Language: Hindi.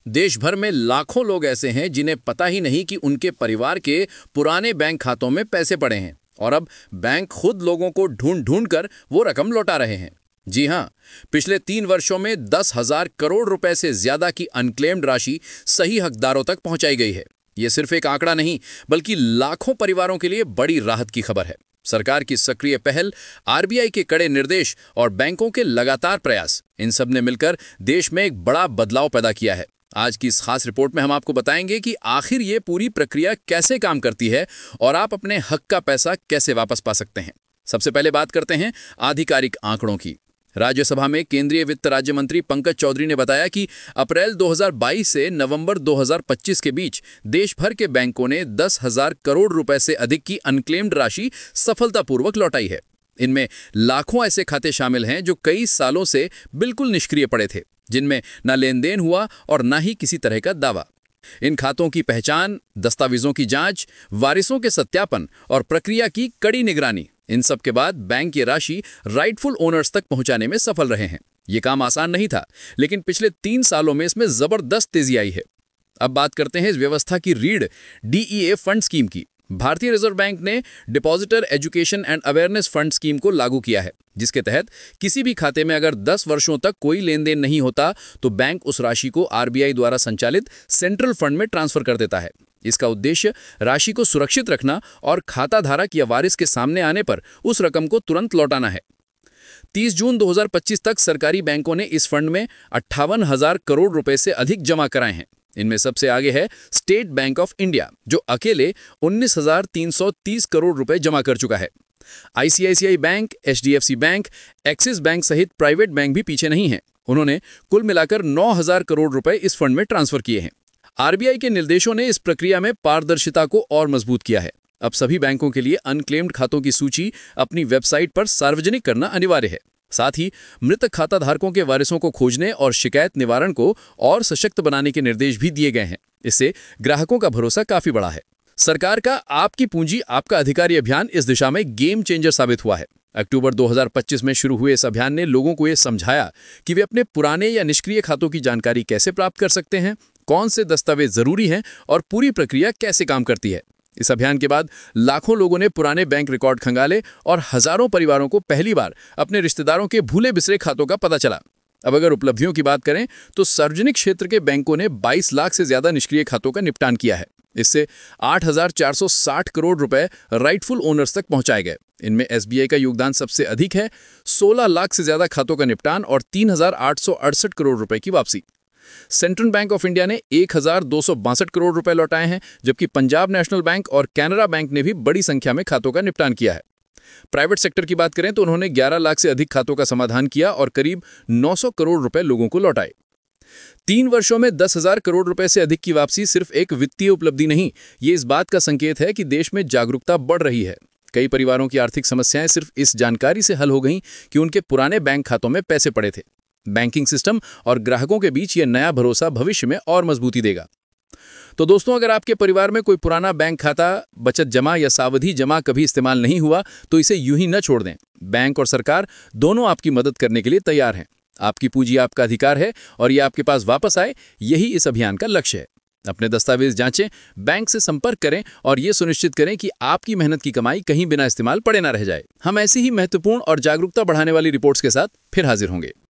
देश भर में लाखों लोग ऐसे हैं जिन्हें पता ही नहीं कि उनके परिवार के पुराने बैंक खातों में पैसे पड़े हैं और अब बैंक खुद लोगों को ढूंढ ढूंढ कर वो रकम लौटा रहे हैं। जी हां, पिछले 3 वर्षों में 10,000 करोड़ रुपए से ज्यादा की अनक्लेम्ड राशि सही हकदारों तक पहुंचाई गई है। यह सिर्फ एक आंकड़ा नहीं, बल्कि लाखों परिवारों के लिए बड़ी राहत की खबर है। सरकार की सक्रिय पहल, आरबीआई के कड़े निर्देश और बैंकों के लगातार प्रयास, इन सब ने मिलकर देश में एक बड़ा बदलाव पैदा किया है। आज की इस खास रिपोर्ट में हम आपको बताएंगे कि आखिर ये पूरी प्रक्रिया कैसे काम करती है और आप अपने हक का पैसा कैसे वापस पा सकते हैं। सबसे पहले बात करते हैं आधिकारिक आंकड़ों की। राज्यसभा में केंद्रीय वित्त राज्य मंत्री पंकज चौधरी ने बताया कि अप्रैल 2022 से नवंबर 2025 के बीच देश भर के बैंकों ने 10,000 करोड़ रुपए से अधिक की अनक्लेम्ड राशि सफलतापूर्वक लौटाई है। इनमें लाखों ऐसे खाते शामिल हैं जो कई सालों से बिल्कुल निष्क्रिय पड़े थे, जिनमें न लेन देन हुआ और न ही किसी तरह का दावा। इन खातों की पहचान, दस्तावेजों की जांच, वारिसों के सत्यापन और प्रक्रिया की कड़ी निगरानी, इन सब के बाद बैंक ये राशि राइटफुल ओनर्स तक पहुंचाने में सफल रहे हैं। ये काम आसान नहीं था, लेकिन पिछले 3 सालों में इसमें जबरदस्त तेजी आई है। अब बात करते हैं इस व्यवस्था की रीढ़ डीईए फंड स्कीम की। भारतीय रिजर्व बैंक ने depositor education and awareness fund scheme को लागू किया है, जिसके तहत किसी भी खाते में अगर 10 वर्षों तक कोई लेन देन नहीं होता तो बैंक उस राशि को आरबीआई द्वारा संचालित सेंट्रल फंड में ट्रांसफर कर देता है। इसका उद्देश्य राशि को सुरक्षित रखना और खाता धारक या वारिस के सामने आने पर उस रकम को तुरंत लौटाना है। 30 जून 2025 तक सरकारी बैंकों ने इस फंड में 58,000 करोड़ रुपए से अधिक जमा कराए हैं। इनमें सबसे आगे है स्टेट बैंक ऑफ इंडिया, जो अकेले 19,330 करोड़ रुपए जमा कर चुका है। ICICI bank, HDFC bank, axis bank सहित प्राइवेट बैंक भी पीछे नहीं हैं। उन्होंने कुल मिलाकर 9,000 करोड़ रुपए इस फंड में ट्रांसफर किए हैं। आरबीआई के निर्देशों ने इस प्रक्रिया में पारदर्शिता को और मजबूत किया है। अब सभी बैंकों के लिए अनक्लेम्ड खातों की सूची अपनी वेबसाइट पर सार्वजनिक करना अनिवार्य है। साथ ही मृतक खाता धारकों के वारिसों को खोजने और शिकायत निवारण को और सशक्त बनाने के निर्देश भी दिए गए हैं। इससे ग्राहकों का भरोसा काफी बढ़ा है। सरकार का आपकी पूंजी आपका अधिकारी अभियान इस दिशा में गेम चेंजर साबित हुआ है। अक्टूबर 2025 में शुरू हुए इस अभियान ने लोगों को यह समझाया कि वे अपने पुराने या निष्क्रिय खातों की जानकारी कैसे प्राप्त कर सकते हैं, कौन से दस्तावेज जरूरी हैं और पूरी प्रक्रिया कैसे काम करती है। इस अभियान के बाद लाखों लोगों ने पुराने बैंक रिकॉर्ड खंगाले और हजारों परिवारों को पहली बार अपने रिश्तेदारों के भूले बिसरे खातों का पता चला। अब अगर उपलब्धियों की बात करें तो सार्वजनिक क्षेत्र के बैंकों ने 22 लाख से ज्यादा निष्क्रिय खातों का निपटान किया है। इससे 8,460 करोड़ रुपए राइटफुल ओनर्स तक पहुंचाए गए। इनमें एसबीआई का योगदान सबसे अधिक है, 16 लाख से ज्यादा खातों का निपटान और 3,868 करोड़ रुपए की वापसी। सेंट्रल बैंक ऑफ इंडिया ने 1,262 करोड़ रुपए लौटाए हैं, जबकि पंजाब नेशनल बैंक और कैनरा बैंक ने भी बड़ी संख्या में खातों का निपटान किया है। प्राइवेट सेक्टर की बात करें तो उन्होंने 11 लाख से अधिक खातों का समाधान किया और करीब 900 करोड़ रुपए लोगों को लौटाए। 3 वर्षों में 10,000 करोड़ रुपए से अधिक की वापसी सिर्फ एक वित्तीय उपलब्धि नहीं, ये इस बात का संकेत है कि देश में जागरूकता बढ़ रही है। कई परिवारों की आर्थिक समस्याएं सिर्फ इस जानकारी से हल हो गईं कि उनके पुराने बैंक खातों में पैसे पड़े थे। बैंकिंग सिस्टम और ग्राहकों के बीच यह नया भरोसा भविष्य में और मजबूती देगा। तो दोस्तों, अगर आपके परिवार में कोई पुराना बैंक खाता, बचत जमा या सावधि जमा कभी इस्तेमाल नहीं हुआ तो इसे यूं ही न छोड़ दें। बैंक और सरकार दोनों आपकी मदद करने के लिए तैयार हैं। आपकी पूंजी आपका अधिकार है और ये आपके पास वापस आए, यही इस अभियान का लक्ष्य है। अपने दस्तावेज जांचें, बैंक से संपर्क करें और ये सुनिश्चित करें कि आपकी मेहनत की कमाई कहीं बिना इस्तेमाल पड़े ना रह जाए। हम ऐसी ही महत्वपूर्ण और जागरूकता बढ़ाने वाली रिपोर्ट्स के साथ फिर हाजिर होंगे।